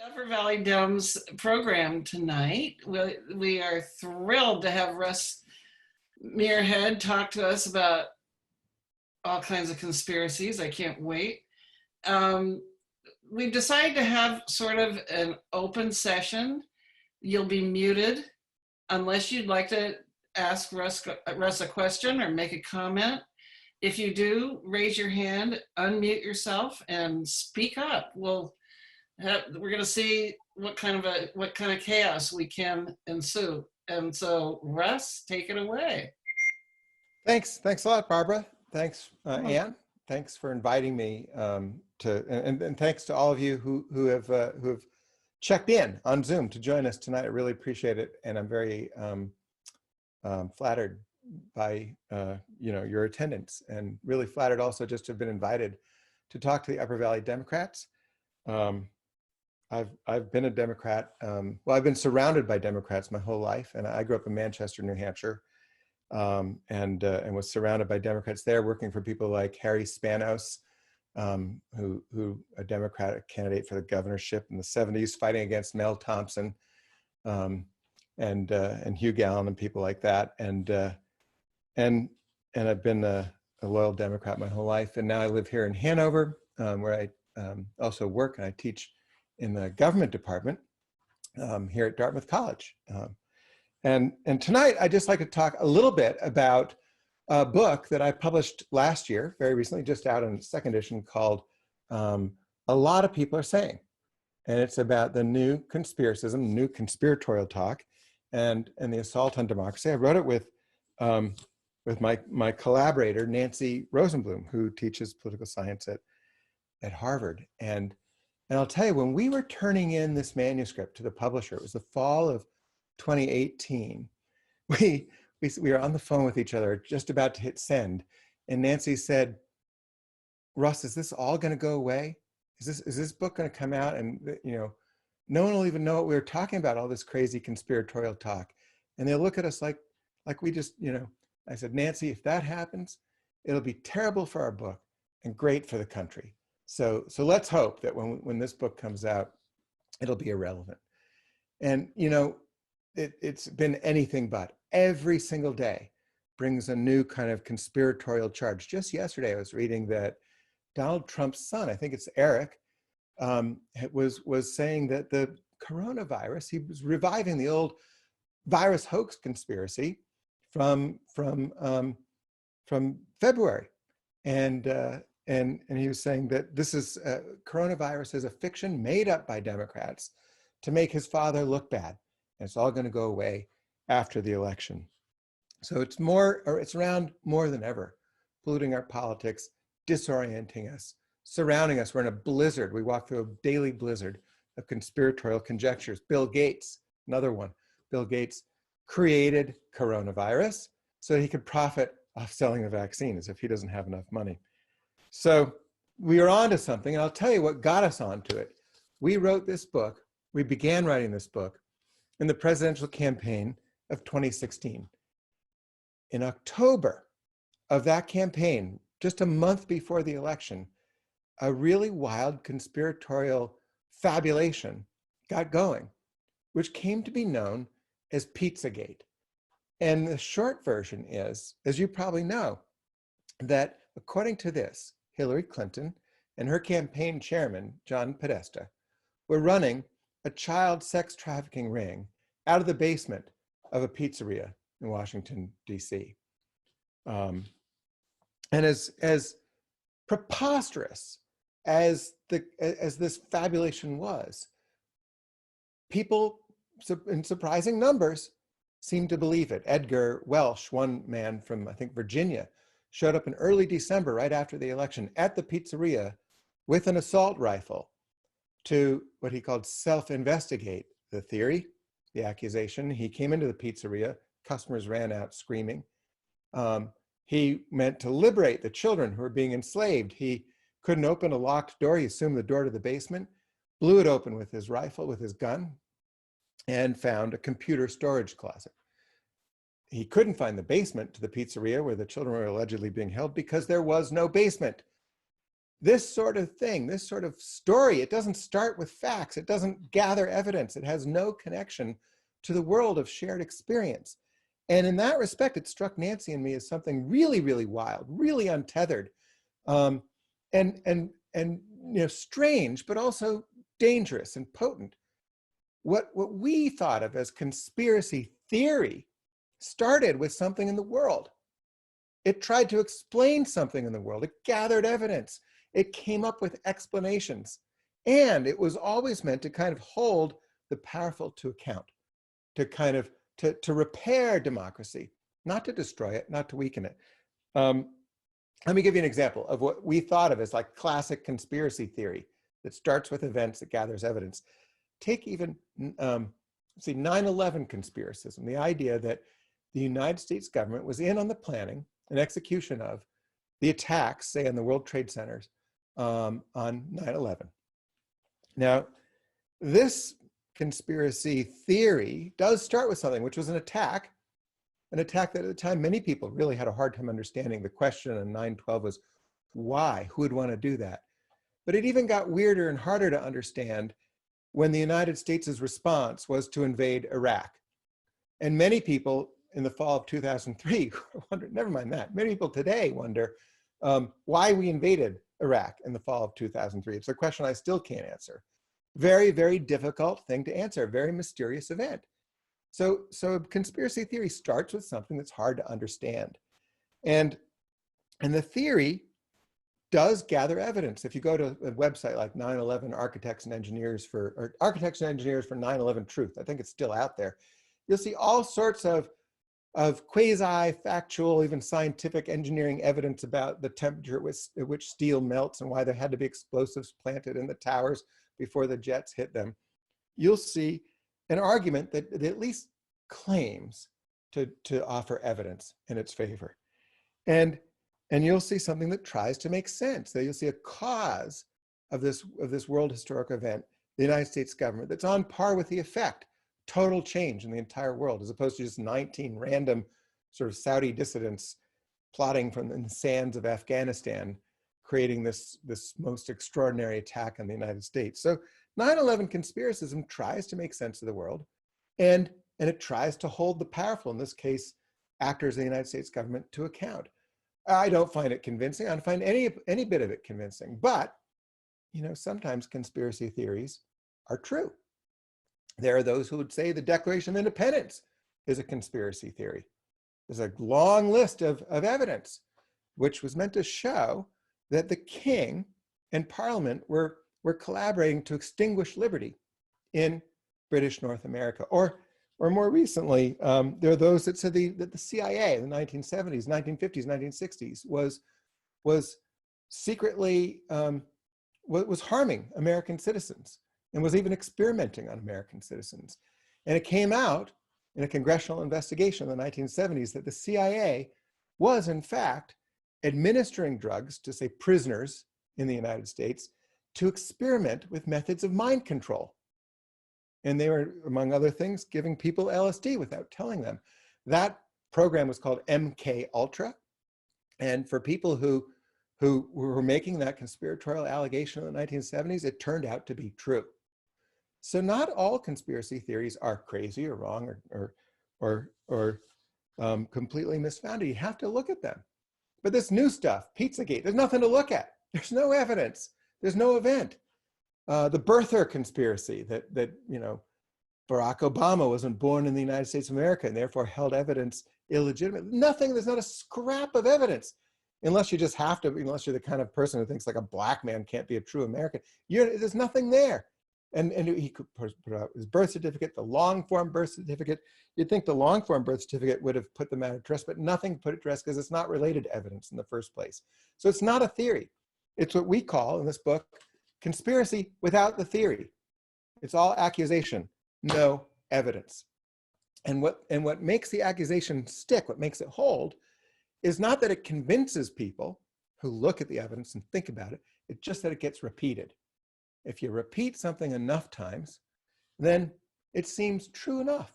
Upper Valley Dems program tonight. We are thrilled to have Russ Muirhead talk to us about all kinds of conspiracies. I can't wait. Um, we've decided to have sort of an open session. You'll be muted unless you'd like to ask Russ a question or make a comment. If you do, raise your hand, unmute yourself, and speak up. We're going to see what kind of chaos we can ensue. And so, Russ, take it away. Thanks a lot, Barbara. Thanks, Anne. Thanks for inviting me and thanks to all of you who have checked in on Zoom to join us tonight. I really appreciate it, and I'm very flattered by your attendance, and really flattered also just to have been invited to talk to the Upper Valley Democrats. I've been a Democrat. Well, I've been surrounded by Democrats my whole life, and I grew up in Manchester, New Hampshire, and was surrounded by Democrats there, working for people like Harry Spanos, who a Democratic candidate for the governorship in the 70s, fighting against Mel Thompson, and Hugh Gallen and people like that, and I've been a loyal Democrat my whole life, and now I live here in Hanover, where I also work, and I teach in the government department here at Dartmouth College. And tonight, I'd just like to talk a little bit about a book that I published last year, very recently, just out in the second edition, called A Lot of People Are Saying. And it's about the new conspiracism, new conspiratorial talk, and the assault on democracy. I wrote it with my collaborator, Nancy Rosenblum, who teaches political science at Harvard. And I'll tell you, when we were turning in this manuscript to the publisher, it was the fall of 2018, we were on the phone with each other, just about to hit send. And Nancy said, Russ, is this all going to go away? Is this book going to come out and, no one will even know what we were talking about, all this crazy conspiratorial talk. And they'll look at us like we just, I said, Nancy, if that happens, it'll be terrible for our book and great for the country. So let's hope that when this book comes out, it'll be irrelevant. And, it's been anything but. Every single day brings a new kind of conspiratorial charge. Just yesterday, I was reading that Donald Trump's son, I think it's Eric, was saying that the coronavirus, he was reviving the old virus hoax conspiracy from February. And he was saying that this is coronavirus is a fiction made up by Democrats to make his father look bad. And it's all going to go away after the election. So it's around more than ever, polluting our politics, disorienting us, surrounding us. We're in a blizzard. We walk through a daily blizzard of conspiratorial conjectures. Bill Gates, another one. Bill Gates created coronavirus so he could profit off selling the vaccine, as if he doesn't have enough money. So we are onto something, and I'll tell you what got us onto it. We wrote this book, we began writing this book in the presidential campaign of 2016. In October of that campaign, just a month before the election, a really wild conspiratorial fabulation got going, which came to be known as Pizzagate. And the short version is, as you probably know, that according to this, Hillary Clinton and her campaign chairman, John Podesta, were running a child sex trafficking ring out of the basement of a pizzeria in Washington, D.C. And as preposterous as this fabulation was, people in surprising numbers seemed to believe it. Edgar Welsh, one man from, I think, Virginia, showed up in early December, right after the election, at the pizzeria with an assault rifle to what he called self-investigate the theory, the accusation. He came into the pizzeria, customers ran out screaming. He meant to liberate the children who were being enslaved. He couldn't open a locked door. He assumed the door to the basement, blew it open with his rifle, with his gun, and found a computer storage closet. He couldn't find the basement to the pizzeria where the children were allegedly being held because there was no basement. this sort of thing, this sort of story, it doesn't start with facts. It doesn't gather evidence. It has no connection to the world of shared experience. And in that respect, it struck Nancy and me as something really, really wild, really untethered, and strange, but also dangerous and potent. What we thought of as conspiracy theory started with something in the world. It tried to explain something in the world. It gathered evidence. It came up with explanations. And it was always meant to kind of hold the powerful to account, to kind of, to repair democracy, not to destroy it, not to weaken it. Let me give you an example of what we thought of as like classic conspiracy theory that starts with events, that gathers evidence. Take even, 9/11 conspiracism, the idea that the United States government was in on the planning and execution of the attacks, say, on the World Trade Centers on 9/11. Now, this conspiracy theory does start with something, which was an attack that at the time many people really had a hard time understanding. The question on 9/12 was, why? Who would want to do that? But it even got weirder and harder to understand when the United States' response was to invade Iraq. And many people in the fall of 2003 wonder, never mind that, many people today wonder why we invaded Iraq in the fall of 2003. It's a question I still can't answer. Very, very difficult thing to answer, a very mysterious event. So conspiracy theory starts with something that's hard to understand. And the theory does gather evidence. If you go to a website like 9/11 Architects and Engineers for 9/11 Truth, I think it's still out there, you'll see all sorts of quasi-factual, even scientific engineering evidence about the temperature at which steel melts and why there had to be explosives planted in the towers before the jets hit them. You'll see an argument that at least claims to offer evidence in its favor. And you'll see something that tries to make sense. That you'll see a cause of this world historic event, the United States government, that's on par with the effect, total change in the entire world, as opposed to just 19 random sort of Saudi dissidents plotting from the sands of Afghanistan, creating this most extraordinary attack on the United States. So 9/11 conspiracism tries to make sense of the world, and it tries to hold the powerful, in this case, actors of the United States government, to account. I don't find it convincing. I don't find any bit of it convincing. But, sometimes conspiracy theories are true. There are those who would say the Declaration of Independence is a conspiracy theory. There's a long list of evidence, which was meant to show that the king and parliament were collaborating to extinguish liberty in British North America. Or more recently, there are those that said that the CIA in the 1970s, 1950s, 1960s was secretly was harming American citizens and was even experimenting on American citizens. And it came out in a congressional investigation in the 1970s that the CIA was, in fact, administering drugs to, say, prisoners in the United States to experiment with methods of mind control. And they were, among other things, giving people LSD without telling them. That program was called MK Ultra. And for people who were making that conspiratorial allegation in the 1970s, it turned out to be true. So not all conspiracy theories are crazy or wrong or completely misfounded. You have to look at them. But this new stuff, Pizzagate, there's nothing to look at. There's no evidence. There's no event. The birther conspiracy that Barack Obama wasn't born in the United States of America and therefore held evidence illegitimate. Nothing, there's not a scrap of evidence. Unless you just have to, unless you're the kind of person who thinks like a black man can't be a true American. There's nothing there. And he could put out his birth certificate, the long form birth certificate. You'd think the long form birth certificate would have put them at rest, but nothing put it to rest because it's not related to evidence in the first place. So it's not a theory. It's what we call in this book, conspiracy without the theory. It's all accusation, no evidence. And what makes the accusation stick, what makes it hold, is not that it convinces people who look at the evidence and think about it, it's just that it gets repeated. If you repeat something enough times, then it seems true enough.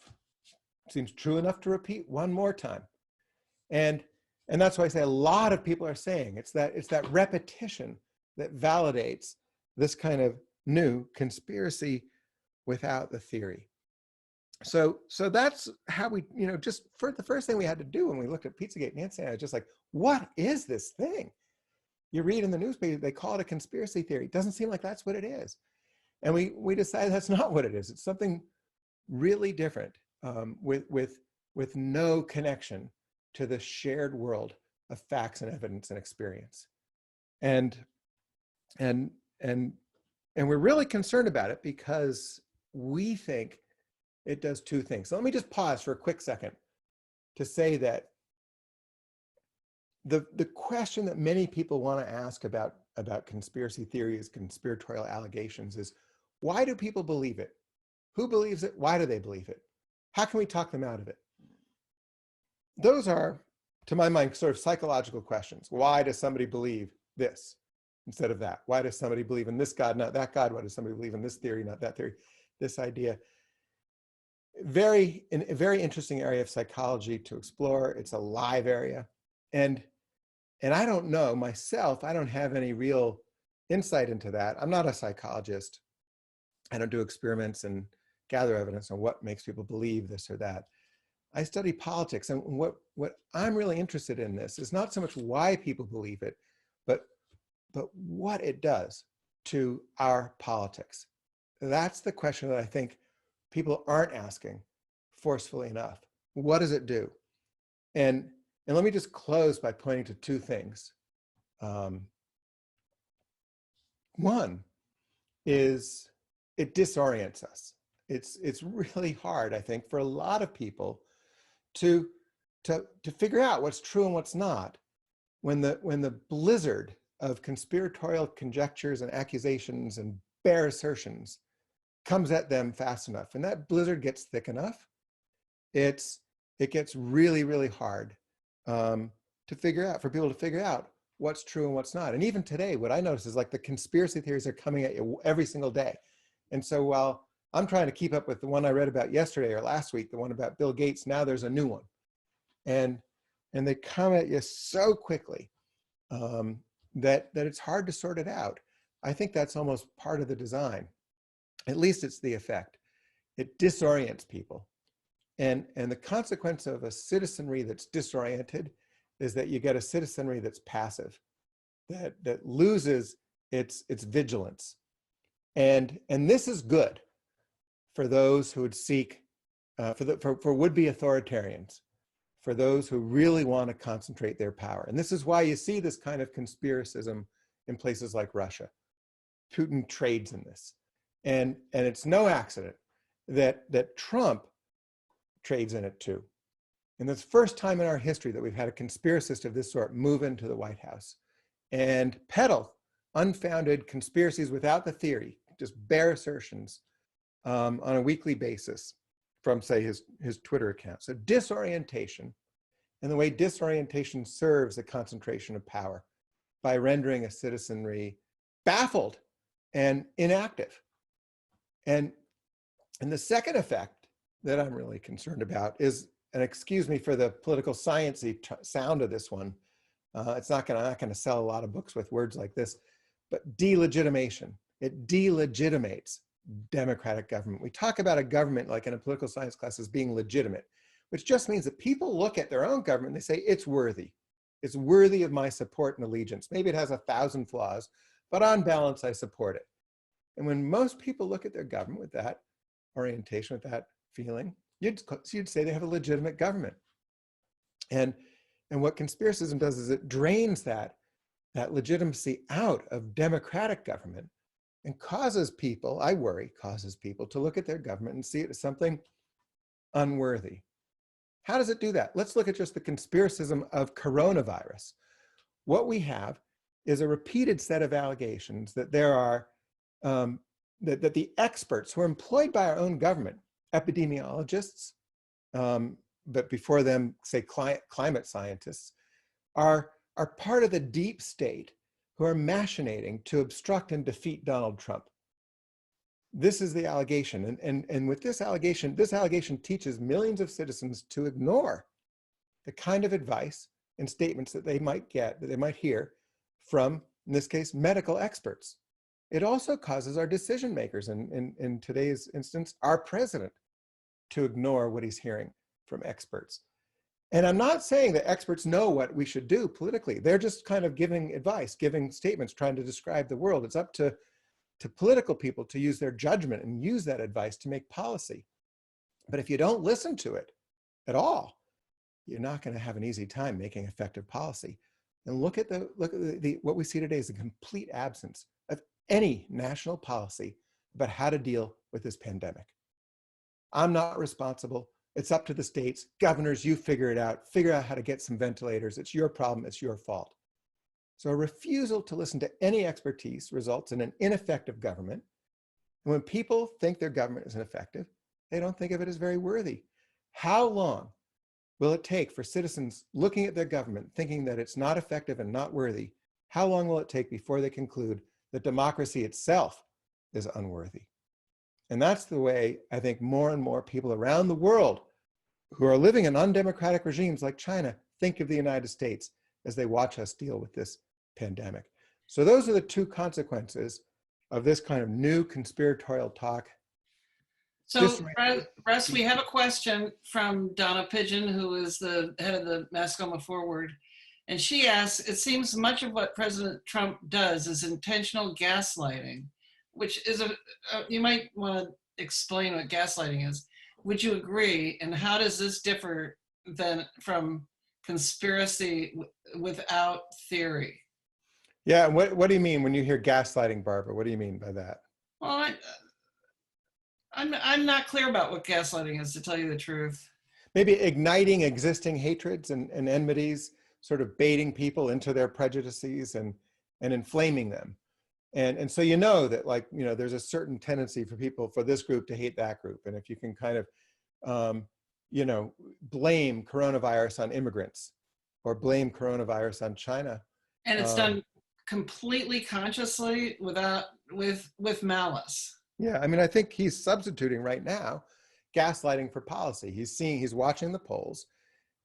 It seems true enough to repeat one more time. And that's why I say a lot of people are saying it's that repetition that validates this kind of new conspiracy without the theory. So that's how we, just for the first thing we had to do when we looked at Pizzagate, Nancy and I was just like, what is this thing? You read in the newspaper, they call it a conspiracy theory. It doesn't seem like that's what it is. And we decided that's not what it is. It's something really different, with no connection to the shared world of facts and evidence and experience. And we're really concerned about it because we think it does two things. So let me just pause for a quick second to say that the question that many people want to ask about conspiracy theories, conspiratorial allegations is, why do people believe it? Who believes it? Why do they believe it? How can we talk them out of it? Those are, to my mind, sort of psychological questions. Why does somebody believe this instead of that? Why does somebody believe in this God, not that God? Why does somebody believe in this theory, not that theory? This idea. A very interesting area of psychology to explore. It's a live area. And I don't know myself, I don't have any real insight into that. I'm not a psychologist. I don't do experiments and gather evidence on what makes people believe this or that. I study politics, and what I'm really interested in this is not so much why people believe it, but what it does to our politics. That's the question that I think people aren't asking forcefully enough. What does it do? And let me just close by pointing to two things. One is it disorients us. It's really hard, I think, for a lot of people to figure out what's true and what's not when the blizzard of conspiratorial conjectures and accusations and bare assertions comes at them fast enough. And that blizzard gets thick enough, it gets really, really hard to figure out, for people to figure out what's true and what's not. And even today, what I notice is like the conspiracy theories are coming at you every single day. And so while I'm trying to keep up with the one I read about yesterday or last week, the one about Bill Gates, now there's a new one. And they come at you so quickly that it's hard to sort it out. I think that's almost part of the design. At least it's the effect. It disorients people. And the consequence of a citizenry that's disoriented is that you get a citizenry that's passive, that loses its vigilance. And this is good for those who would seek, for would-be authoritarians, for those who really want to concentrate their power. And this is why you see this kind of conspiracism in places like Russia. Putin trades in this. And it's no accident that Trump trades in it too. And it's the first time in our history that we've had a conspiracist of this sort move into the White House and peddle unfounded conspiracies without the theory, just bare assertions on a weekly basis from, say, his Twitter account. So disorientation, and the way disorientation serves a concentration of power by rendering a citizenry baffled and inactive. And the second effect that I'm really concerned about is, and excuse me for the political sciencey sound of this one, I'm not going to sell a lot of books with words like this, but delegitimation. It delegitimates democratic government. We talk about a government, like in a political science class, as being legitimate, which just means that people look at their own government and they say, it's worthy. It's worthy of my support and allegiance. Maybe it has 1,000 flaws, but on balance, I support it. And when most people look at their government with that orientation, with that feeling, you'd say they have a legitimate government. And what conspiracism does is it drains that legitimacy out of democratic government and causes people, I worry, causes people to look at their government and see it as something unworthy. How does it do that? Let's look at just the conspiracism of coronavirus. What we have is a repeated set of allegations that there are, that the experts who are employed by our own government, epidemiologists, but before them, say, climate scientists, are part of the deep state who are machinating to obstruct and defeat Donald Trump. This is the allegation. And with this allegation teaches millions of citizens to ignore the kind of advice and statements that they might hear from in this case, medical experts. It also causes our decision makers, and in today's instance, our president, to ignore what he's hearing from experts. And I'm not saying that experts know what we should do politically. They're just kind of giving advice, giving statements, trying to describe the world. It's up to political people to use their judgment and use that advice to make policy. But if you don't listen to it at all, you're not going to have an easy time making effective policy. And look at what we see today is a complete absence of any national policy about how to deal with this pandemic. I'm not responsible. It's up to the states. Governors, you figure it out. Figure out how to get some ventilators. It's your problem. It's your fault. So a refusal to listen to any expertise results in an ineffective government. And when people think their government is ineffective, they don't think of it as very worthy. How long will it take for citizens looking at their government, thinking that it's not effective and not worthy? How long will it take before they conclude that democracy itself is unworthy? And that's the way I think more and more people around the world who are living in undemocratic regimes like China think of the United States as they watch us deal with this pandemic. So those are the two consequences of this kind of new conspiratorial talk. So, Russ, we have a question from Donna Pigeon, who is the head of the Mascoma Forward. And she asks, it seems much of what President Trump does is intentional gaslighting, which is you might want to explain what gaslighting is. Would you agree? And how does this differ from conspiracy without theory? Yeah, what do you mean when you hear gaslighting, Barbara? What do you mean by that? Well, I'm not clear about what gaslighting is, to tell you the truth. Maybe igniting existing hatreds and enmities, sort of baiting people into their prejudices and inflaming them. And so you know that, like, you know, there's a certain tendency for people, for this group to hate that group. And if you can kind of, you know, blame coronavirus on immigrants or blame coronavirus on China. And it's done completely consciously with malice. Yeah, I mean, I think he's substituting right now gaslighting for policy. He's watching the polls,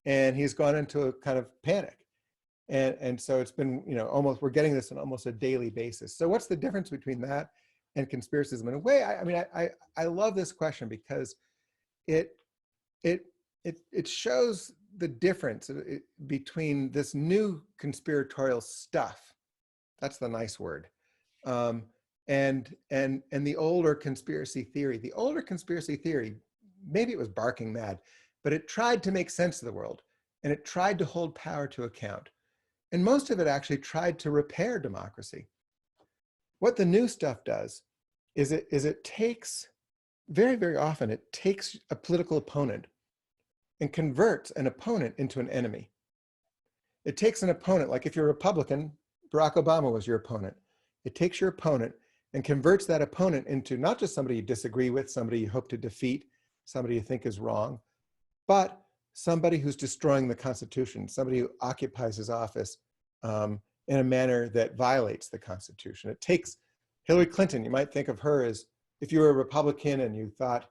and he's gone into a kind of panic. And so it's been, you know, we're getting this on almost a daily basis. So what's the difference between that and conspiracism? In a way, I love this question because it shows the difference between this new conspiratorial stuff. That's the nice word. And the older conspiracy theory. The older conspiracy theory, maybe it was barking mad, but it tried to make sense of the world, and it tried to hold power to account. And most of it actually tried to repair democracy. What the new stuff does is it takes, very, very often, it takes a political opponent and converts an opponent into an enemy. It takes an opponent, like if you're a Republican, Barack Obama was your opponent. It takes your opponent and converts that opponent into not just somebody you disagree with, somebody you hope to defeat, somebody you think is wrong, but somebody who's destroying the Constitution, somebody who occupies his office in a manner that violates the Constitution. It takes Hillary Clinton. You might think of her as, if you were a Republican and you thought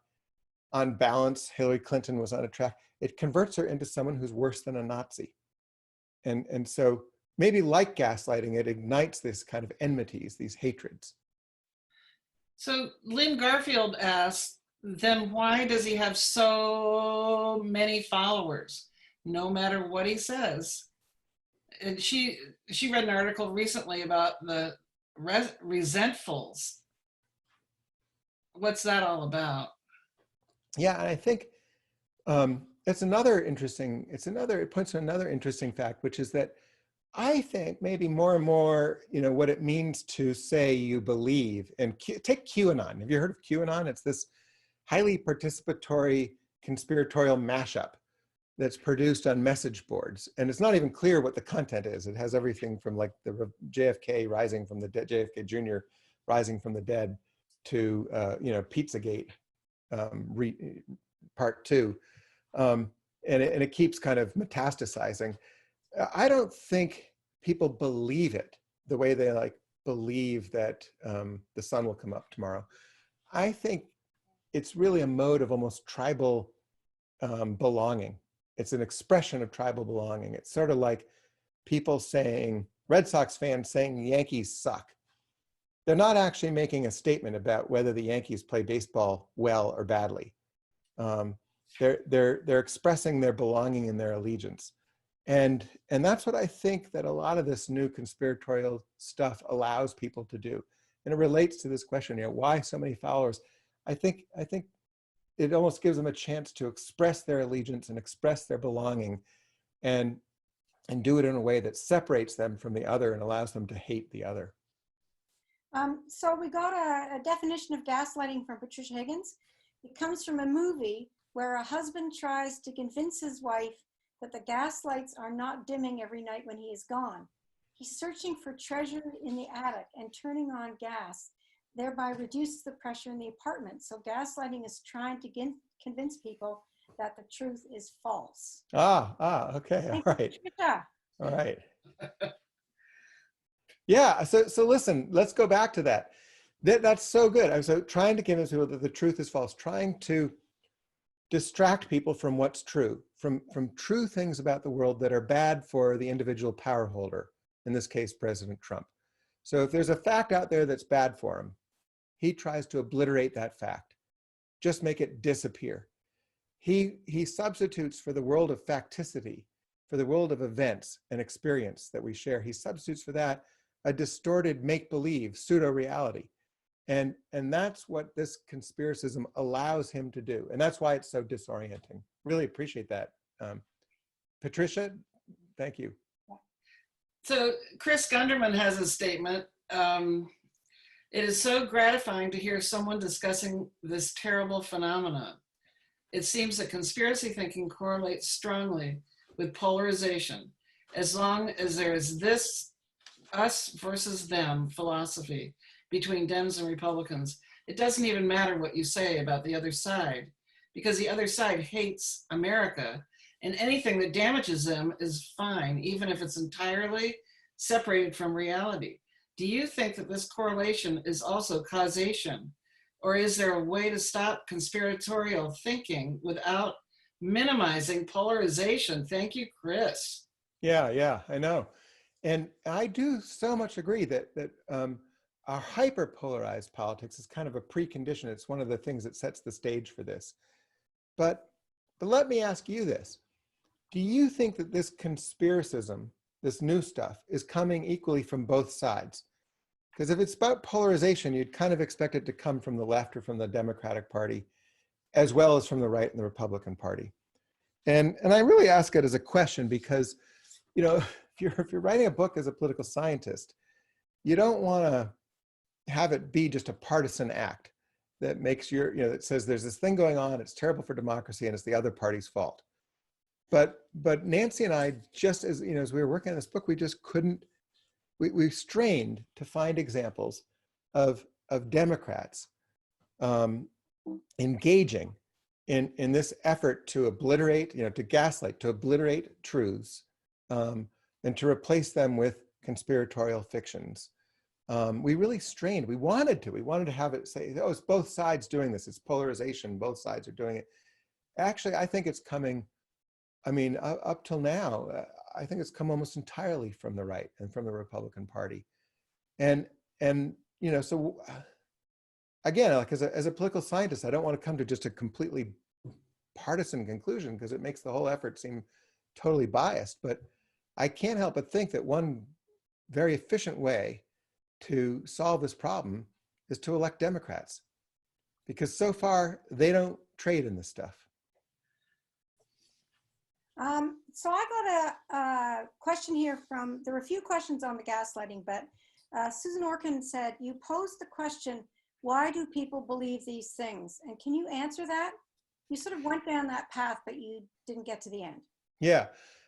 on balance Hillary Clinton was on a track, it converts her into someone who's worse than a Nazi. And so maybe like gaslighting, it ignites this kind of enmities, these hatreds. So Lynn Garfield asked, then why does he have so many followers, no matter what he says? And she read an article recently about the resentfuls. What's that all about? Yeah, and I think it's another interesting, it points to another interesting fact, which is that I think maybe more and more, you know, what it means to say you believe, and take QAnon. Have you heard of QAnon? It's this highly participatory conspiratorial mashup that's produced on message boards. And it's not even clear what the content is. It has everything from like the JFK rising from the dead, JFK Jr. rising from the dead to, you know, Pizzagate part 2. And it keeps kind of metastasizing. I don't think people believe it the way they like believe that the sun will come up tomorrow. I think it's really a mode of almost tribal belonging. It's an expression of tribal belonging. It's sort of like people saying, Red Sox fans saying the Yankees suck. They're not actually making a statement about whether the Yankees play baseball well or badly. They're expressing their belonging and their allegiance. And that's what I think that a lot of this new conspiratorial stuff allows people to do. And it relates to this question, why so many followers? I think it almost gives them a chance to express their allegiance and express their belonging and do it in a way that separates them from the other and allows them to hate the other. So we got a definition of gaslighting from Patricia Higgins. It comes from a movie where a husband tries to convince his wife that the gas lights are not dimming every night when he is gone. He's searching for treasure in the attic and turning on gas, thereby reduces the pressure in the apartment. So gaslighting is trying to convince people that the truth is false. Okay, all right. Patricia. All right. Yeah, so listen, let's go back to that. That's so good. So trying to convince people that the truth is false, trying to distract people from what's true, from true things about the world that are bad for the individual power holder, in this case, President Trump. So if there's a fact out there that's bad for him, he tries to obliterate that fact, just make it disappear. He substitutes for the world of facticity, for the world of events and experience that we share, he substitutes for that a distorted make-believe pseudo-reality. And that's what this conspiracism allows him to do. And that's why it's so disorienting. Really appreciate that. Patricia, thank you. So Chris Gunderman has a statement. It is so gratifying to hear someone discussing this terrible phenomenon. It seems that conspiracy thinking correlates strongly with polarization, as long as there is this us versus them philosophy between Dems and Republicans. It doesn't even matter what you say about the other side, because the other side hates America, and anything that damages them is fine, even if it's entirely separated from reality. Do you think that this correlation is also causation, or is there a way to stop conspiratorial thinking without minimizing polarization? Thank you, Chris. Yeah, I know. And I do so much agree that our hyper-polarized politics is kind of a precondition. It's one of the things that sets the stage for this. But let me ask you this. Do you think that this conspiracism, this new stuff, is coming equally from both sides? Because if it's about polarization, you'd kind of expect it to come from the left or from the Democratic Party, as well as from the right and the Republican Party. And I really ask it as a question because, if you're writing a book as a political scientist, you don't want to have it be just a partisan act that makes that says there's this thing going on, it's terrible for democracy, and it's the other party's fault. But Nancy and I, just as as we were working on this book, we just couldn't. We strained to find examples of Democrats engaging in this effort to obliterate, to gaslight, to obliterate truths, and to replace them with conspiratorial fictions. We really strained. We wanted to have it say, oh, it's both sides doing this. It's polarization. Both sides are doing it. Actually, I think it's coming. I mean, up till now, I think it's come almost entirely from the right and from the Republican Party. And so again, like as a political scientist, I don't want to come to just a completely partisan conclusion because it makes the whole effort seem totally biased. But I can't help but think that one very efficient way to solve this problem is to elect Democrats, because so far they don't trade in this stuff. So I got a question here there were a few questions on the gaslighting, but Susan Orkin said, you posed the question, why do people believe these things? And can you answer that? You sort of went down that path, but you didn't get to the end. Yeah.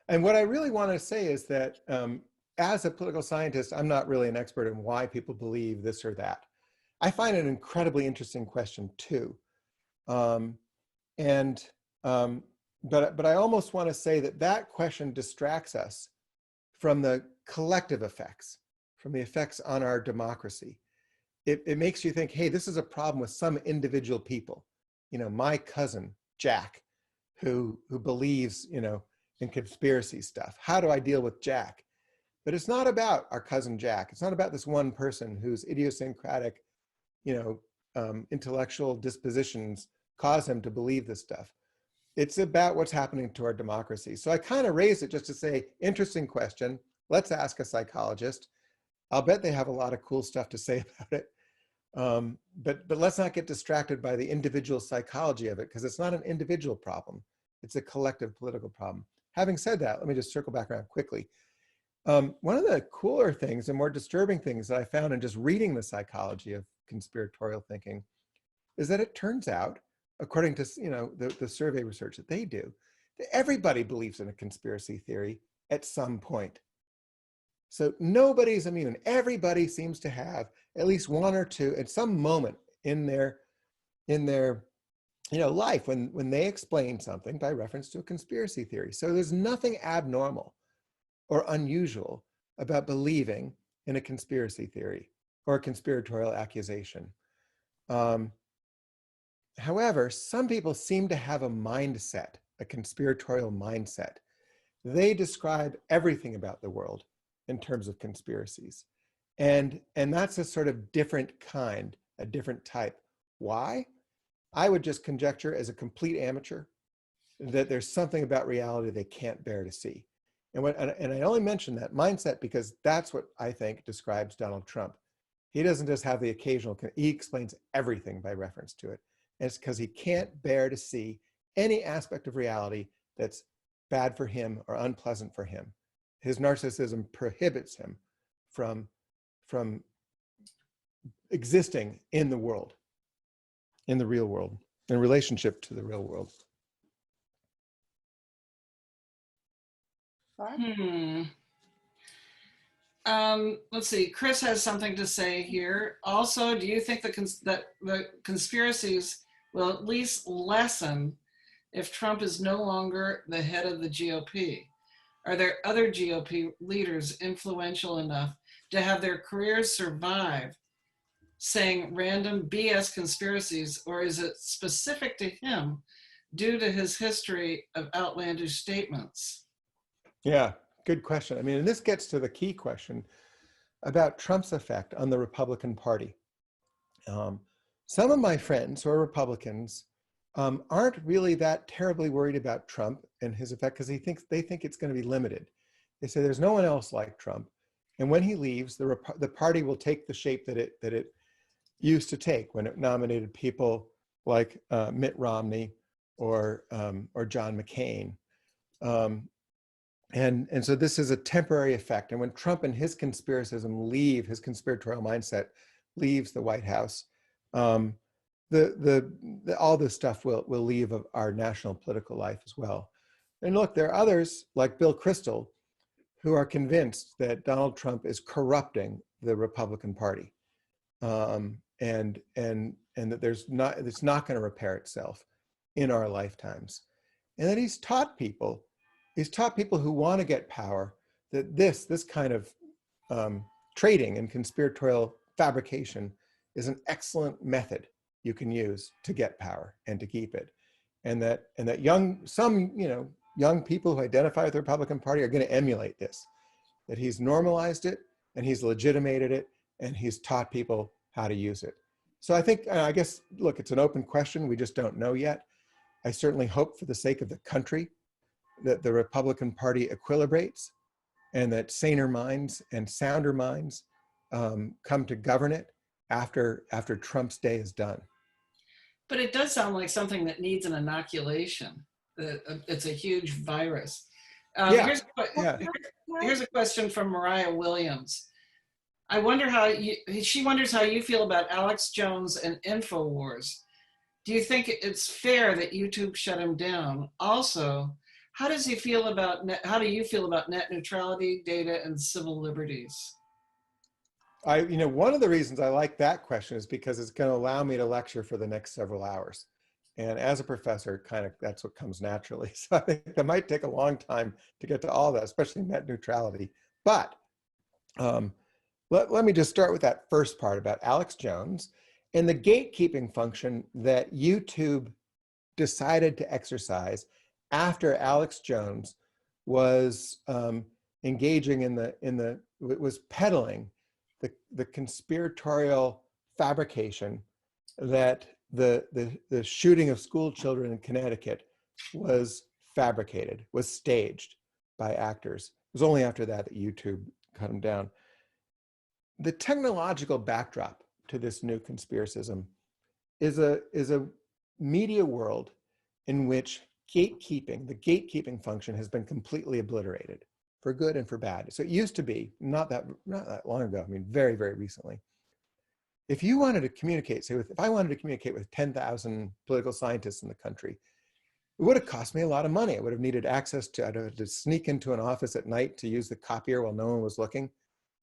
And what I really want to say is that as a political scientist, I'm not really an expert in why people believe this or that. I find it an incredibly interesting question too. But I almost want to say that question distracts us from the collective effects, from the effects on our democracy. It makes you think, hey, this is a problem with some individual people. My cousin, Jack, who believes, in conspiracy stuff. How do I deal with Jack? but it's not about our cousin Jack. It's not about this one person whose idiosyncratic, intellectual dispositions cause him to believe this stuff. It's about what's happening to our democracy. So I kind of raised it just to say, interesting question. Let's ask a psychologist. I'll bet they have a lot of cool stuff to say about it. But let's not get distracted by the individual psychology of it, because it's not an individual problem. It's a collective political problem. Having said that, let me just circle back around quickly. One of the cooler things and more disturbing things that I found in just reading the psychology of conspiratorial thinking is that it turns out, according to the survey research that they do, that everybody believes in a conspiracy theory at some point. So nobody's immune. Everybody seems to have at least one or two at some moment in their life when they explain something by reference to a conspiracy theory. So there's nothing abnormal or unusual about believing in a conspiracy theory or a conspiratorial accusation. However, some people seem to have a mindset, a conspiratorial mindset. They describe everything about the world in terms of conspiracies. And that's a sort of different kind, a different type. Why? I would just conjecture as a complete amateur that there's something about reality they can't bear to see. And I only mention that mindset because that's what I think describes Donald Trump. He doesn't just have the occasional, he explains everything by reference to it. And it's because he can't bear to see any aspect of reality that's bad for him or unpleasant for him. His narcissism prohibits him from existing in the world, in the real world, in relationship to the real world. Let's see. Chris has something to say here. Also, do you think that the conspiracies will at least lessen if Trump is no longer the head of the GOP? Are there other GOP leaders influential enough to have their careers survive saying random BS conspiracies, or is it specific to him due to his history of outlandish statements? Yeah, good question. I mean, and this gets to the key question about Trump's effect on the Republican Party. Some of my friends who are Republicans aren't really that terribly worried about Trump and his effect because they think it's going to be limited. They say there's no one else like Trump, and when he leaves, the party will take the shape that it used to take when it nominated people like Mitt Romney or John McCain. And so this is a temporary effect. And when Trump and his conspiracism leave, his conspiratorial mindset leaves the White House, all this stuff will leave of our national political life as well. And look, there are others like Bill Kristol who are convinced that Donald Trump is corrupting the Republican Party, and that it's not going to repair itself in our lifetimes, and that he's taught people who want to get power that this kind of trading and conspiratorial fabrication is an excellent method you can use to get power and to keep it, and that young people who identify with the Republican Party are going to emulate this, that he's normalized it and he's legitimated it and he's taught people how to use it. So I guess, look, it's an open question. We just don't know yet. I certainly hope for the sake of the country that the Republican Party equilibrates and that saner minds and sounder minds come to govern it after Trump's day is done. But it does sound like something that needs an inoculation. It's a huge virus. Here's a question from Mariah Williams. She wonders how you feel about Alex Jones and InfoWars. Do you think it's fair that YouTube shut him down? Also, how do you feel about net neutrality, data, and civil liberties? One of the reasons I like that question is because it's going to allow me to lecture for the next several hours. And as a professor, that's what comes naturally. So I think that might take a long time to get to all that, especially net neutrality. But let me just start with that first part about Alex Jones and the gatekeeping function that YouTube decided to exercise after Alex Jones was engaging was peddling the conspiratorial fabrication that the shooting of school children in Connecticut was fabricated, was staged by actors. It was only after that that YouTube cut them down. The technological backdrop to this new conspiracism is a media world in which the gatekeeping function has been completely obliterated for good and for bad. So it used to be, not that long ago, I mean, very, very recently, if you wanted to communicate, say, if I wanted to communicate with 10,000 political scientists in the country, it would have cost me a lot of money. I would have needed access to, I'd have to sneak into an office at night to use the copier while no one was looking,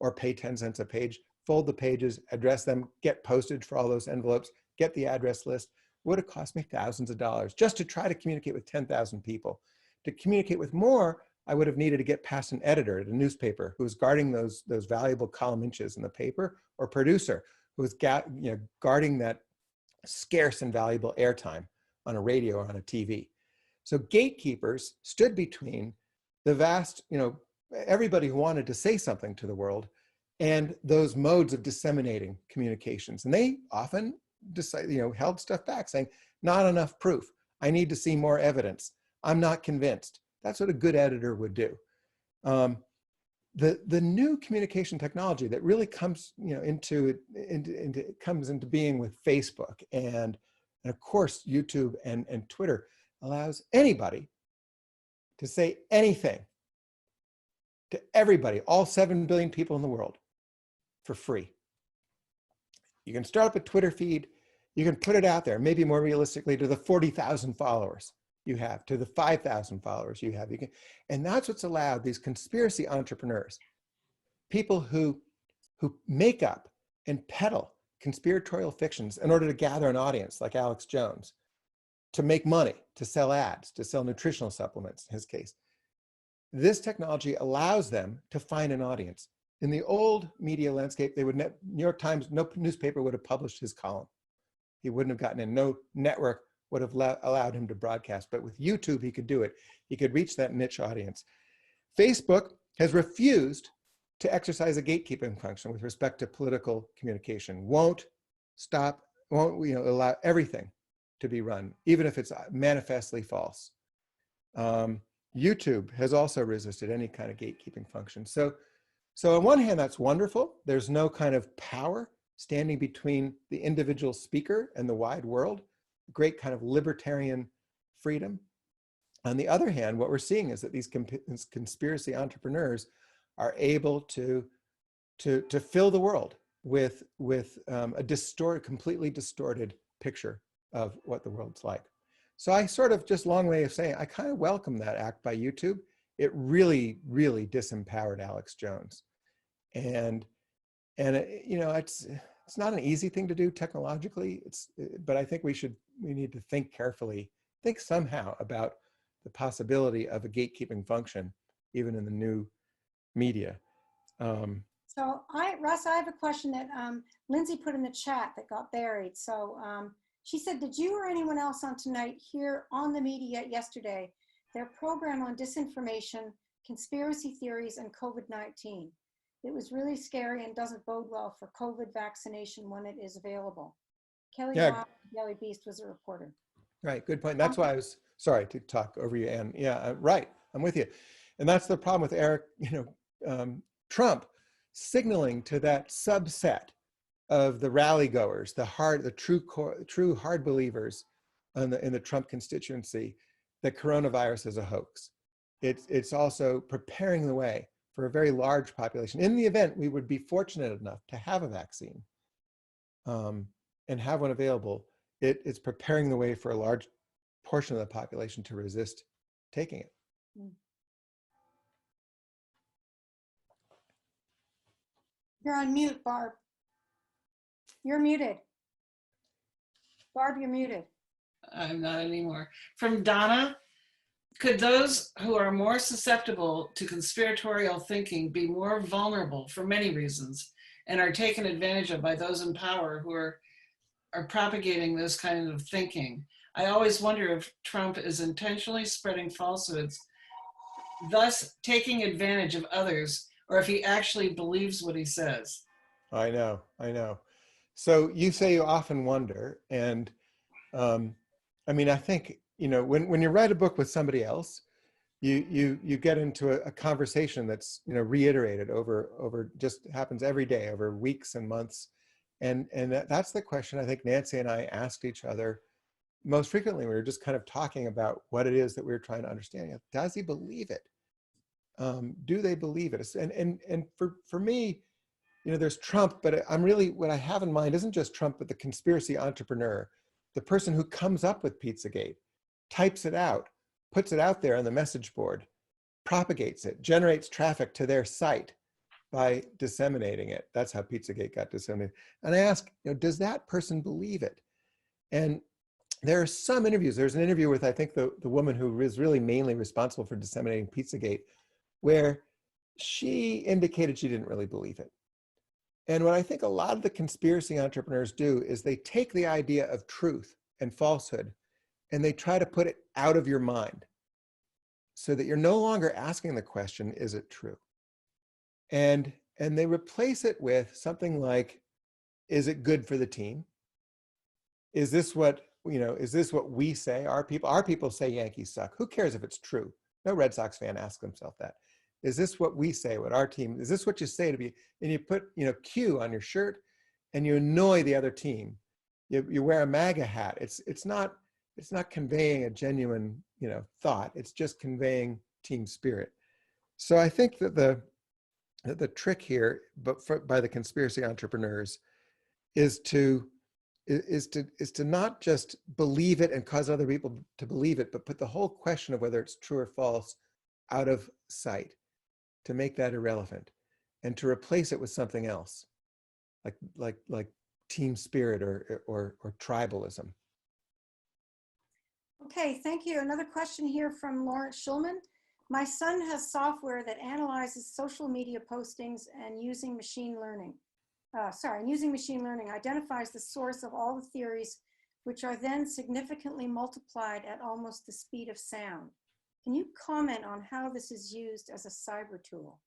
or pay 10 cents a page, fold the pages, address them, get postage for all those envelopes, get the address list. It would have cost me thousands of dollars just to try to communicate with 10,000 people. To communicate with more, I would have needed to get past an editor at a newspaper who was guarding those valuable column inches in the paper, or producer who was guarding that scarce and valuable airtime on a radio or on a TV. So gatekeepers stood between the vast, everybody who wanted to say something to the world and those modes of disseminating communications. And they often held stuff back, saying, not enough proof. I need to see more evidence. I'm not convinced. That's what a good editor would do. The new communication technology that really comes comes into being with Facebook and of course YouTube and Twitter allows anybody to say anything to everybody, all 7 billion people in the world, for free. You can start up a Twitter feed, you can put it out there, maybe more realistically to the 40,000 followers you have, to the 5,000 followers you have. And that's what's allowed these conspiracy entrepreneurs, people who make up and peddle conspiratorial fictions in order to gather an audience, like Alex Jones, to make money, to sell ads, to sell nutritional supplements, in his case. This technology allows them to find an audience. In the old media landscape, New York Times, no newspaper would have published his column. He wouldn't have gotten in. No network would have allowed him to broadcast. But with YouTube, he could do it. He could reach that niche audience. Facebook has refused to exercise a gatekeeping function with respect to political communication. Won't allow everything to be run, even if it's manifestly false. YouTube has also resisted any kind of gatekeeping function. So on one hand, that's wonderful. There's no kind of power standing between the individual speaker and the wide world, great kind of libertarian freedom. On the other hand, what we're seeing is that these conspiracy entrepreneurs are able to fill the world with a completely distorted picture of what the world's like. So I sort of, just long way of saying, I kind of welcome that act by YouTube. It really, really disempowered Alex Jones. And it's not an easy thing to do technologically. But I think we need to think carefully, think somehow about the possibility of a gatekeeping function, even in the new media. So Russ, I have a question that Lindsay put in the chat that got buried. So she said, did you or anyone else on tonight hear on the media yesterday their program on disinformation, conspiracy theories, and COVID-19? It was really scary and doesn't bode well for COVID vaccination when it is available. Kelly Yelly Beast was a reporter. Right, good point. That's why I was sorry to talk over you, Anne. Yeah, right, I'm with you. And that's the problem with Trump signaling to that subset of the rally goers, the true hard believers in the Trump constituency, that coronavirus is a hoax. It's also preparing the way for a very large population. In the event we would be fortunate enough to have a vaccine and have one available, it's preparing the way for a large portion of the population to resist taking it. You're on mute, Barb. You're muted. Barb, you're muted. I'm not anymore. From Donna, could those who are more susceptible to conspiratorial thinking be more vulnerable for many reasons and are taken advantage of by those in power who are propagating this kind of thinking? I always wonder if Trump is intentionally spreading falsehoods thus taking advantage of others, or if he actually believes what he says. I know, I know. So you say you often wonder, and I mean, I think, you know, when you write a book with somebody else, you get into a conversation that's, you know, reiterated over just happens every day, over weeks and months. And that's the question I think Nancy and I asked each other most frequently. We were just kind of talking about what it is that we were trying to understand. You know, does he believe it? Do they believe it? And for me, you know, there's Trump, but I'm really, what I have in mind isn't just Trump, but the conspiracy entrepreneur, the person who comes up with Pizzagate, types it out, puts it out there on the message board, propagates it, generates traffic to their site by disseminating it. That's how Pizzagate got disseminated. And I ask, you know, does that person believe it? And there are some interviews. There's an interview with, I think, the woman who is really mainly responsible for disseminating Pizzagate, where she indicated she didn't really believe it. And what I think a lot of the conspiracy entrepreneurs do is they take the idea of truth and falsehood and they try to put it out of your mind so that you're no longer asking the question, is it true? And they replace it with something like, is it good for the team? Is this what, you know, is this what we say? Our people say Yankees suck. Who cares if it's true? No Red Sox fan asks himself that. Is this what we say, what our team, is this what you say to be, and you put, you know, Q on your shirt and you annoy the other team. You wear a MAGA hat. It's not conveying a genuine, you know, thought. It's just conveying team spirit. So I think that the trick here, by the conspiracy entrepreneurs, is to not just believe it and cause other people to believe it, but put the whole question of whether it's true or false out of sight, to make that irrelevant, and to replace it with something else, like team spirit or tribalism. Okay, thank you. Another question here from Lawrence Schulman. My son has software that analyzes social media postings and using machine learning identifies the source of all the theories, which are then significantly multiplied at almost the speed of sound. Can you comment on how this is used as a cyber tool?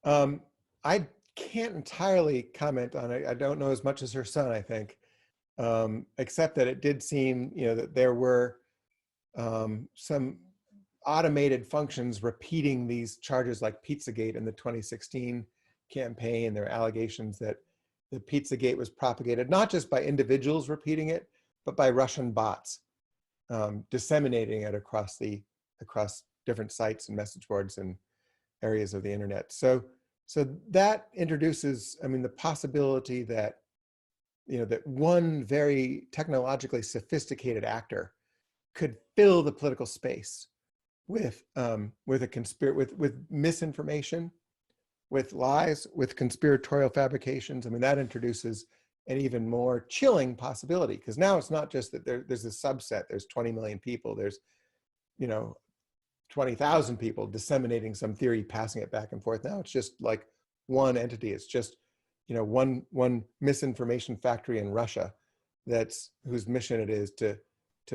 I can't entirely comment on it. I don't know as much as her son, I think, except that it did seem, you know, that there were some automated functions repeating these charges like Pizzagate in the 2016 campaign. There are allegations that the Pizzagate was propagated, not just by individuals repeating it, but by Russian bots disseminating it across different sites and message boards and areas of the internet. So that introduces, I mean, the possibility that, you know, that one very technologically sophisticated actor could fill the political space with misinformation, with lies, with conspiratorial fabrications. I mean, that introduces an even more chilling possibility, because now it's not just that there's a subset, there's 20 million people, there's, you know, 20,000 people disseminating some theory, passing it back and forth. Now it's just like one entity. It's just, you know, one misinformation factory in Russia whose mission it is to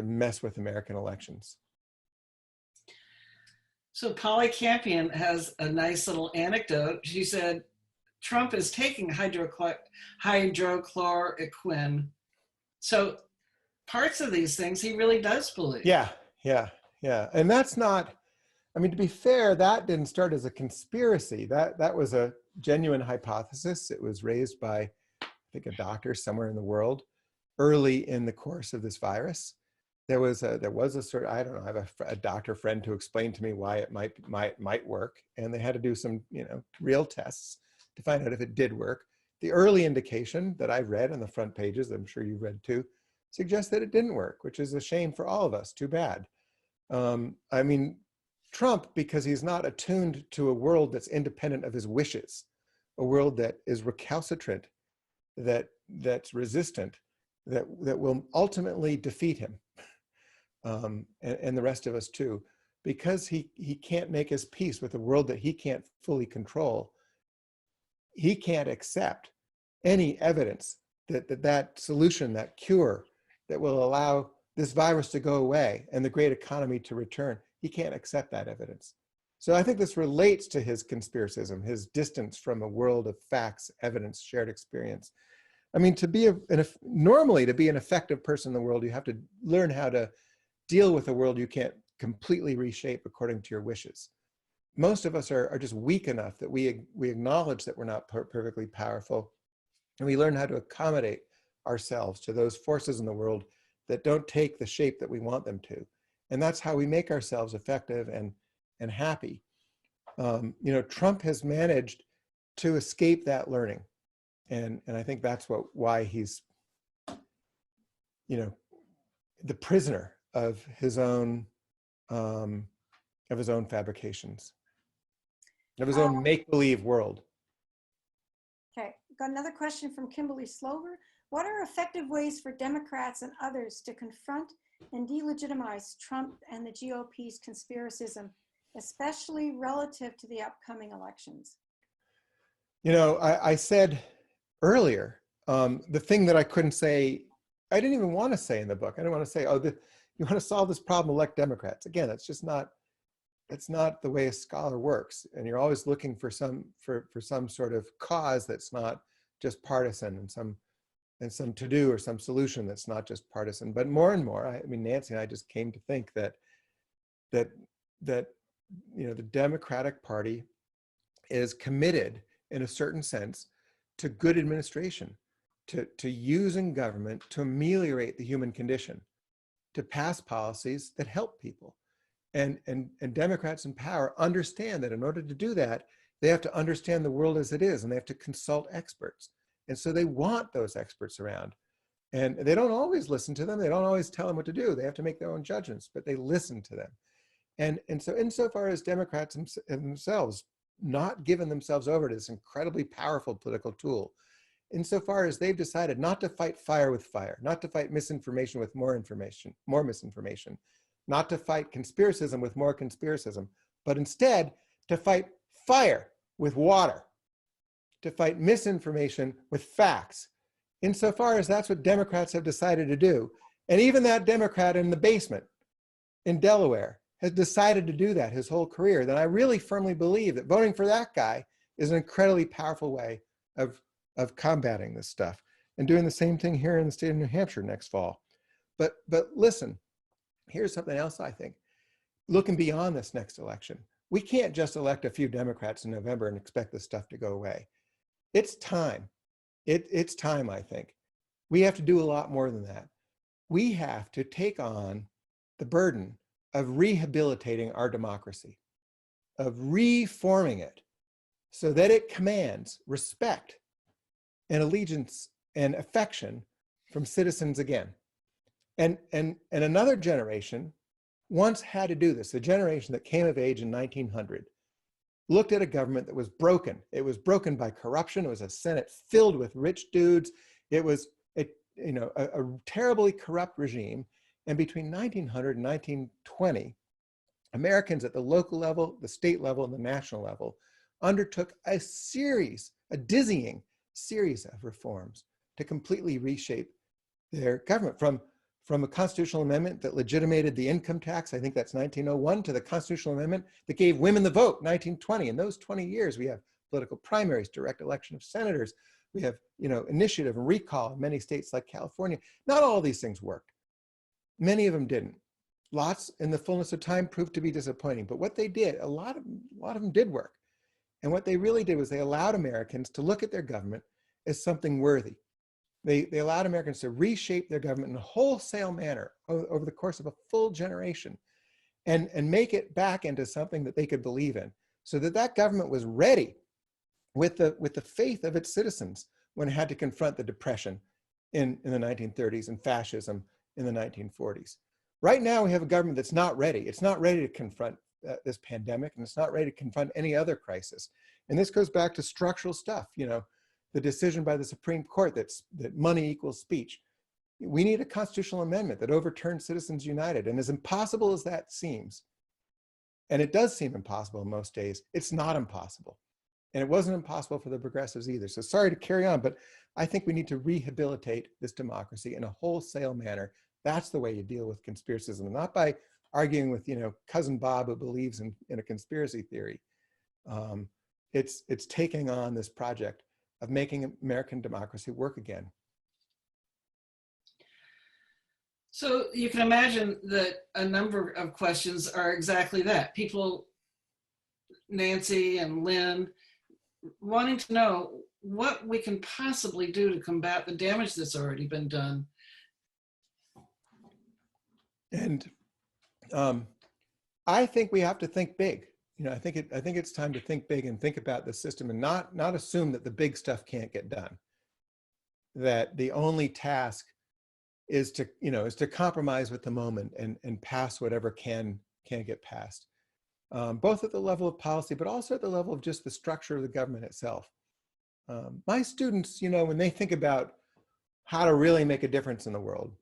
mess with American elections. So Polly Campion has a nice little anecdote. She said, Trump is taking hydrochloroquine. So parts of these things he really does believe. Yeah. And that's not, I mean, to be fair, that didn't start as a conspiracy. That was a genuine hypothesis. It was raised by, I think, a doctor somewhere in the world early in the course of this virus. There was a sort of, I don't know, I have a doctor friend who explained to me why it might work, and they had to do some, you know, real tests to find out if it did work. The early indication that I read on the front pages, I'm sure you read too, suggests that it didn't work, which is a shame for all of us. Too bad. I mean, Trump, because he's not attuned to a world that's independent of his wishes, a world that is recalcitrant, that's resistant, that will ultimately defeat him. And the rest of us too, because he can't make his peace with a world that he can't fully control. He can't accept any evidence that solution, that cure that will allow this virus to go away and the great economy to return. he can't accept that evidence. So I think this relates to his conspiracism, his distance from a world of facts, evidence, shared experience. I mean, normally to be an effective person in the world, you have to learn how to deal with a world you can't completely reshape according to your wishes. Most of us are just weak enough that we acknowledge that we're not perfectly powerful, and we learn how to accommodate ourselves to those forces in the world that don't take the shape that we want them to. And that's how we make ourselves effective and happy. You know, Trump has managed to escape that learning. And I think that's why he's, you know, the prisoner of his own fabrications, of his own make-believe world. Okay, got another question from Kimberly Slover. What are effective ways for Democrats and others to confront and delegitimize Trump and the GOP's conspiracism, especially relative to the upcoming elections? You know, I said earlier, the thing that I couldn't say, I didn't even want to say in the book. I didn't want to say, oh, you want to solve this problem, elect Democrats. Again, that's just not, it's not the way a scholar works. And you're always looking for some sort of cause that's not just partisan, and some to-do or some solution that's not just partisan. But more and more, I mean, Nancy and I just came to think that you know, the Democratic Party is committed in a certain sense to good administration, to using government to ameliorate the human condition, to pass policies that help people. And Democrats in power understand that in order to do that, they have to understand the world as it is, and they have to consult experts. And so they want those experts around. And they don't always listen to them. They don't always tell them what to do. They have to make their own judgments, but they listen to them. And so insofar as Democrats themselves not given themselves over to this incredibly powerful political tool, insofar as they've decided not to fight fire with fire, not to fight misinformation with more information, more misinformation, not to fight conspiracism with more conspiracism, but instead to fight fire with water, to fight misinformation with facts, insofar as that's what Democrats have decided to do. And even that Democrat in the basement in Delaware has decided to do that his whole career, then I really firmly believe that voting for that guy is an incredibly powerful way of combating this stuff, and doing the same thing here in the state of New Hampshire next fall. But listen, here's something else I think. Looking beyond this next election, we can't just elect a few Democrats in November and expect this stuff to go away. It's time. It's time, I think. We have to do a lot more than that. We have to take on the burden of rehabilitating our democracy, of reforming it so that it commands respect and allegiance and affection from citizens again. And another generation once had to do this. The generation that came of age in 1900 looked at a government that was broken. It was broken by corruption. It was a Senate filled with rich dudes. It was a terribly corrupt regime. And between 1900 and 1920, Americans at the local level, the state level, and the national level undertook a dizzying series of reforms to completely reshape their government, from a constitutional amendment that legitimated the income tax, I think that's 1901, to the constitutional amendment that gave women the vote, 1920. In those 20 years, we have political primaries, direct election of senators, we have, you know, initiative and recall in many states like California. Not all of these things worked. Many of them didn't. Lots in the fullness of time proved to be disappointing, but what they did, a lot of them did work. And what they really did was they allowed Americans to look at their government as something worthy. They allowed Americans to reshape their government in a wholesale manner over the course of a full generation, and make it back into something that they could believe in, so that that government was ready with the faith of its citizens when it had to confront the Depression in the 1930s and fascism in the 1940s. Right now, we have a government that's not ready. It's not ready to confront this pandemic, and it's not ready to confront any other crisis. And this goes back to structural stuff, you know, the decision by the Supreme Court that money equals speech. We need a constitutional amendment that overturns Citizens United. And as impossible as that seems, and it does seem impossible in most days, it's not impossible. And it wasn't impossible for the progressives either. So sorry to carry on, but I think we need to rehabilitate this democracy in a wholesale manner. That's the way you deal with conspiracism, not by arguing with, cousin Bob who believes in a conspiracy theory. It's taking on this project of making American democracy work again. So you can imagine that a number of questions are exactly that. People, Nancy and Lynn, wanting to know what we can possibly do to combat the damage that's already been done. And I think we have to think big. I think it's time to think big and think about the system and not assume that the big stuff can't get done. That the only task is to compromise with the moment and pass whatever can get passed, both at the level of policy, but also at the level of just the structure of the government itself. My students, when they think about how to really make a difference in the world,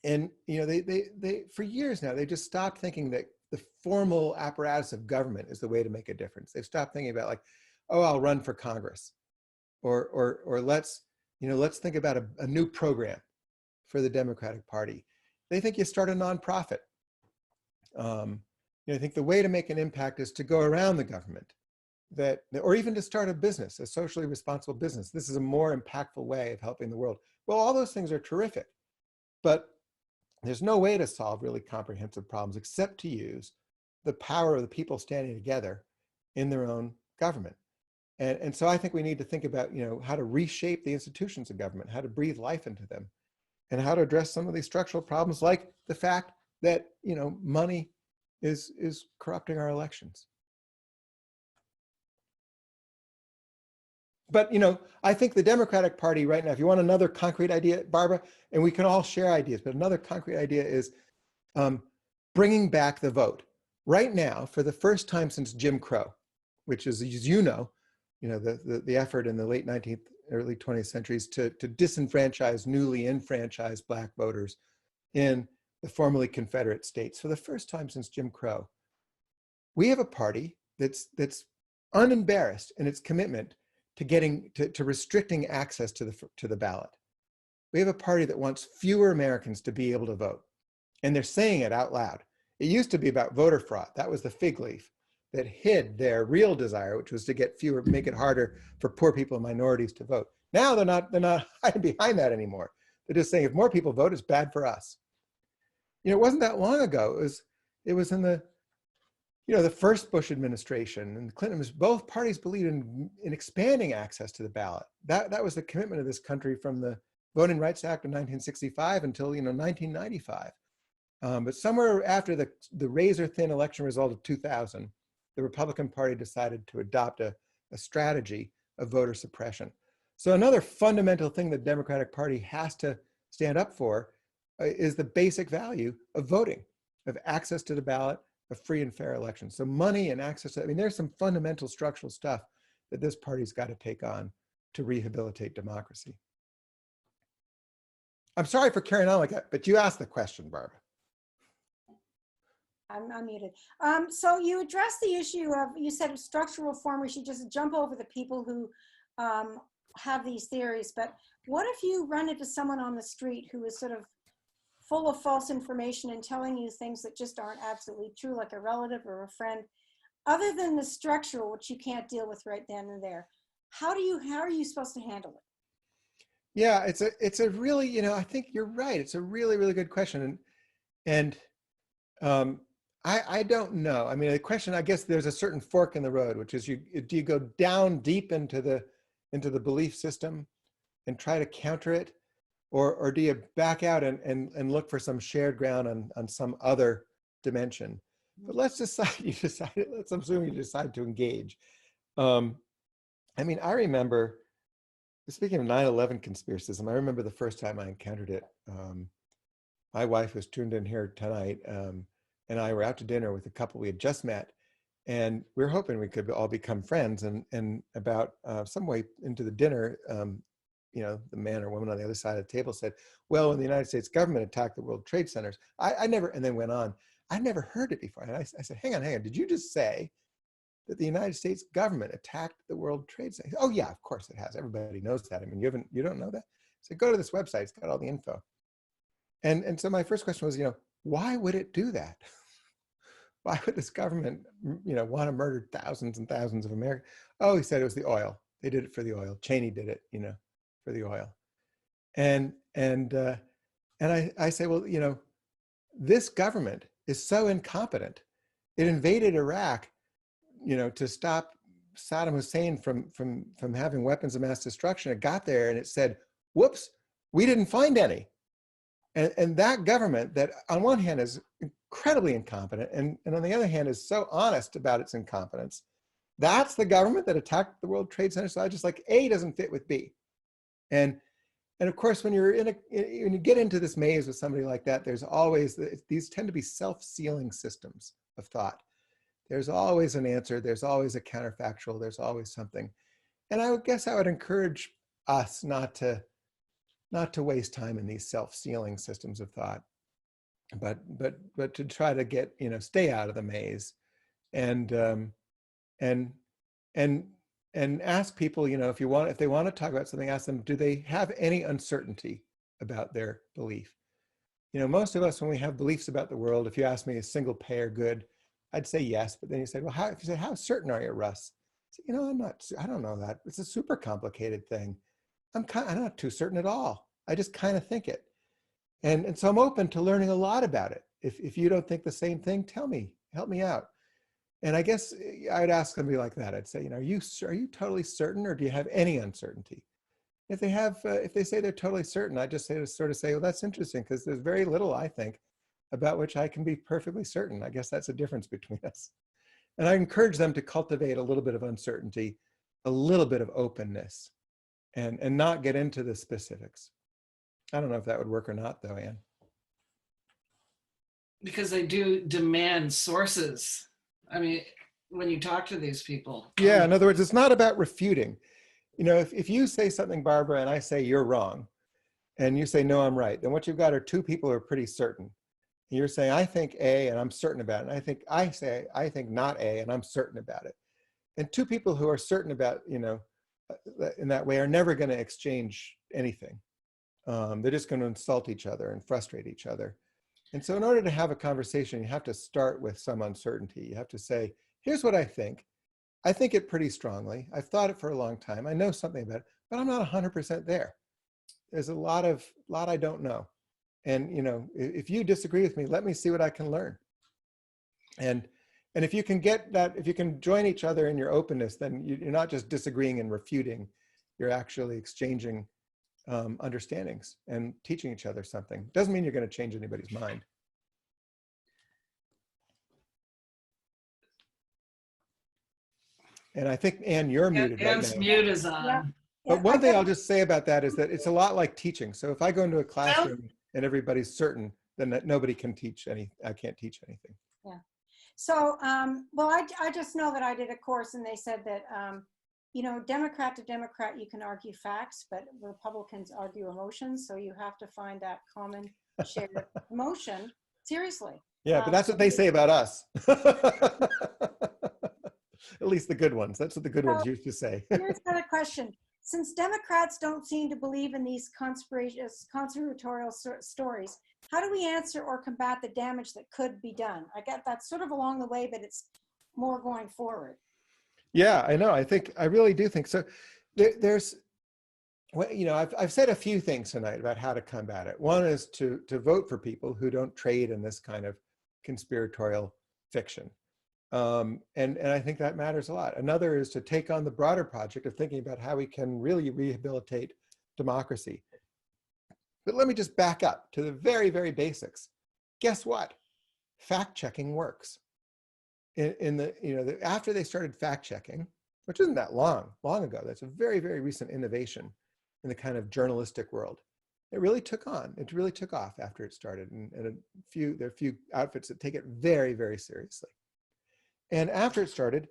and they for years now, they just stopped thinking that the formal apparatus of government is the way to make a difference. They've stopped thinking about, like, oh, I'll run for Congress, or let's think about a new program for the Democratic Party. They think you start a nonprofit. I think the way to make an impact is to go around the government, or even to start a business, a socially responsible business. This is a more impactful way of helping the world. Well, all those things are terrific, but there's no way to solve really comprehensive problems except to use the power of the people standing together in their own government. And so I think we need to think about, how to reshape the institutions of government, how to breathe life into them, and how to address some of these structural problems, like the fact that, money is corrupting our elections. But, I think the Democratic Party right now, if you want another concrete idea, Barbara, and we can all share ideas, but another concrete idea is bringing back the vote. Right now, for the first time since Jim Crow, which is, as the effort in the late 19th, early 20th centuries to disenfranchise newly enfranchised Black voters in the formerly Confederate states. For the first time since Jim Crow, we have a party that's unembarrassed in its commitment to getting to restricting access to the ballot. We have a party that wants fewer Americans to be able to vote, and they're saying it out loud. It used to be about voter fraud. That was the fig leaf that hid their real desire, which was to get fewer, make it harder for poor people and minorities to vote. Now they're not hiding behind that anymore. They're just saying if more people vote, it's bad for us. It wasn't that long ago. It was in the first Bush administration and Clinton. Both parties believed in expanding access to the ballot. That was the commitment of this country from the Voting Rights Act of 1965 until 1995. But somewhere after the razor-thin election result of 2000, the Republican Party decided to adopt a strategy of voter suppression. So another fundamental thing the Democratic Party has to stand up for is the basic value of voting, of access to the ballot, of free and fair elections. So money and access to, there's some fundamental structural stuff that this party's got to take on to rehabilitate democracy. I'm sorry for carrying on like that, but you asked the question, Barbara. I'm muted. So you addressed the issue of, you said structural reform, we should just jump over the people who have these theories, but what if you run into someone on the street who is sort of full of false information and telling you things that just aren't absolutely true, like a relative or a friend, other than the structural, which you can't deal with right then and there? How are you supposed to handle it? Yeah, it's a really, I think you're right. It's a really, really good question. And I don't know. The question, I guess there's a certain fork in the road, which is do you go down deep into the belief system and try to counter it? Or do you back out and look for some shared ground on some other dimension? But let's decide, let's assume you decide to engage. I remember, speaking of 9/11 conspiracism, I remember the first time I encountered it. My wife was tuned in here tonight, and I were out to dinner with a couple we had just met, and we were hoping we could all become friends. And about some way into the dinner, the man or woman on the other side of the table said, well, when the United States government attacked the World Trade Centers, I never, and then went on, I never heard it before. And I said, hang on, did you just say that the United States government attacked the World Trade Center? Oh yeah, of course it has. Everybody knows that. You don't know that? So go to this website, it's got all the info. And so my first question was, why would it do that? Why would this government, want to murder thousands and thousands of Americans? Oh, he said it was the oil. They did it for the oil. Cheney did it, for the oil. And I say, well, this government is so incompetent. It invaded Iraq, to stop Saddam Hussein from having weapons of mass destruction. It got there and it said, whoops, we didn't find any. And that government that on one hand is incredibly incompetent and on the other hand is so honest about its incompetence, that's the government that attacked the World Trade Center. So I just like, A doesn't fit with B. And of course, when when you get into this maze with somebody like that, there's always, these tend to be self-sealing systems of thought. There's always an answer. There's always a counterfactual. There's always something. And I would guess I would encourage us not to waste time in these self-sealing systems of thought, but to try to get, stay out of the maze and ask people, if they want to talk about something, ask them, do they have any uncertainty about their belief? Most of us, when we have beliefs about the world, if you ask me, is single payer good? I'd say yes, but then you say, well, if you say, how certain are you, Russ? I say, I don't know that. It's a super complicated thing. I'm not too certain at all. I just kind of think it. And so I'm open to learning a lot about it. If you don't think the same thing, tell me, help me out. And I guess I'd ask somebody like that. I'd say, are you totally certain, or do you have any uncertainty? If they say they're totally certain, I just sort of say, well, that's interesting, because there's very little, I think, about which I can be perfectly certain. I guess that's a difference between us. And I encourage them to cultivate a little bit of uncertainty, a little bit of openness, and not get into the specifics. I don't know if that would work or not, though, Anne. Because they do demand sources. I mean, when you talk to these people. Yeah, in other words, it's not about refuting. If you say something, Barbara, and I say you're wrong, and you say, no, I'm right, then what you've got are two people who are pretty certain. You're saying, I think A, and I'm certain about it. And I think not A, and I'm certain about it. And two people who are certain about, in that way, are never going to exchange anything. They're just going to insult each other and frustrate each other. And so in order to have a conversation, you have to start with some uncertainty. You have to say, here's what I think. I think it pretty strongly. I've thought it for a long time. I know something about it, but I'm not 100% there. There's a lot I don't know. And, if you disagree with me, let me see what I can learn. And if you can get that, if you can join each other in your openness, then you're not just disagreeing and refuting, you're actually exchanging understandings and teaching each other something. Doesn't mean you're going to change anybody's mind. And I think, Anne, you're muted right Anne's now. mute is on. Yeah. But one thing I'll just say about that is that it's a lot like teaching. So if I go into a classroom and everybody's certain, then nobody can teach I can't teach anything. Yeah. So, well, I just know that I did a course and they said that, Democrat to Democrat, you can argue facts, but Republicans argue emotions. So you have to find that common shared emotion. Seriously. Yeah, but that's what they say about us. At least the good ones. That's what the good ones used to say. Here's another question. Since Democrats don't seem to believe in these conspiratorial stories, how do we answer or combat the damage that could be done? I get that sort of along the way, but it's more going forward. Yeah, I know. I really do think so. There's, well, I've said a few things tonight about how to combat it. One is to vote for people who don't trade in this kind of conspiratorial fiction. And I think that matters a lot. Another is to take on the broader project of thinking about how we can really rehabilitate democracy. But let me just back up to the very, very basics. Guess what? Fact-checking works. After they started fact-checking, which isn't that long ago, that's a very, very recent innovation in the kind of journalistic world. It really took on. It really took off after it started, and there are a few outfits that take it very, very seriously. And after it started,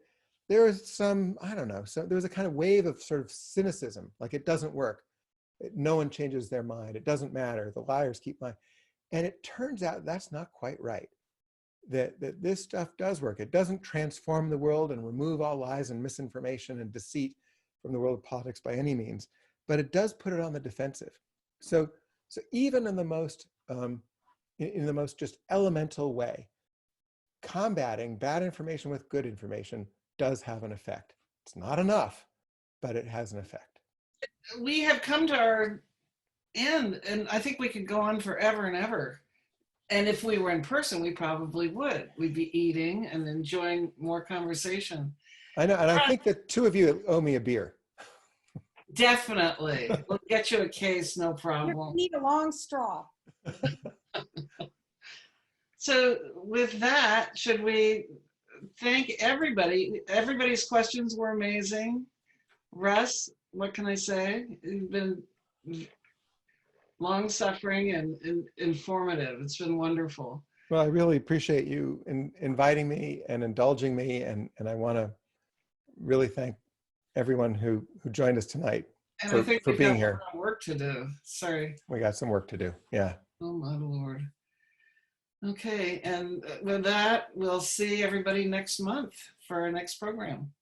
there was there was a kind of wave of sort of cynicism, like it doesn't work. No one changes their mind. It doesn't matter. The liars keep lying. And it turns out that's not quite right. That this stuff does work. It doesn't transform the world and remove all lies and misinformation and deceit from the world of politics by any means, but it does put it on the defensive. So even in the most in the most just elemental way, combating bad information with good information does have an effect. It's not enough, but it has an effect. We have come to our end, and I think we could go on forever and ever. And if we were in person, we probably would. We'd be eating and enjoying more conversation. I know, and I think the two of you owe me a beer. Definitely. We'll get you a case, no You problem. need a long straw. So with that, should we thank everybody? Everybody's questions were amazing. Russ, what can I say? You've been long-suffering and informative. It's been wonderful. Well, I really appreciate you inviting me and indulging me, and I want to really thank everyone who joined us tonight And I think for we've being got here. a lot of work to do. Sorry. We got some work to do. Yeah. Oh my Lord. Okay, and with that, we'll see everybody next month for our next program.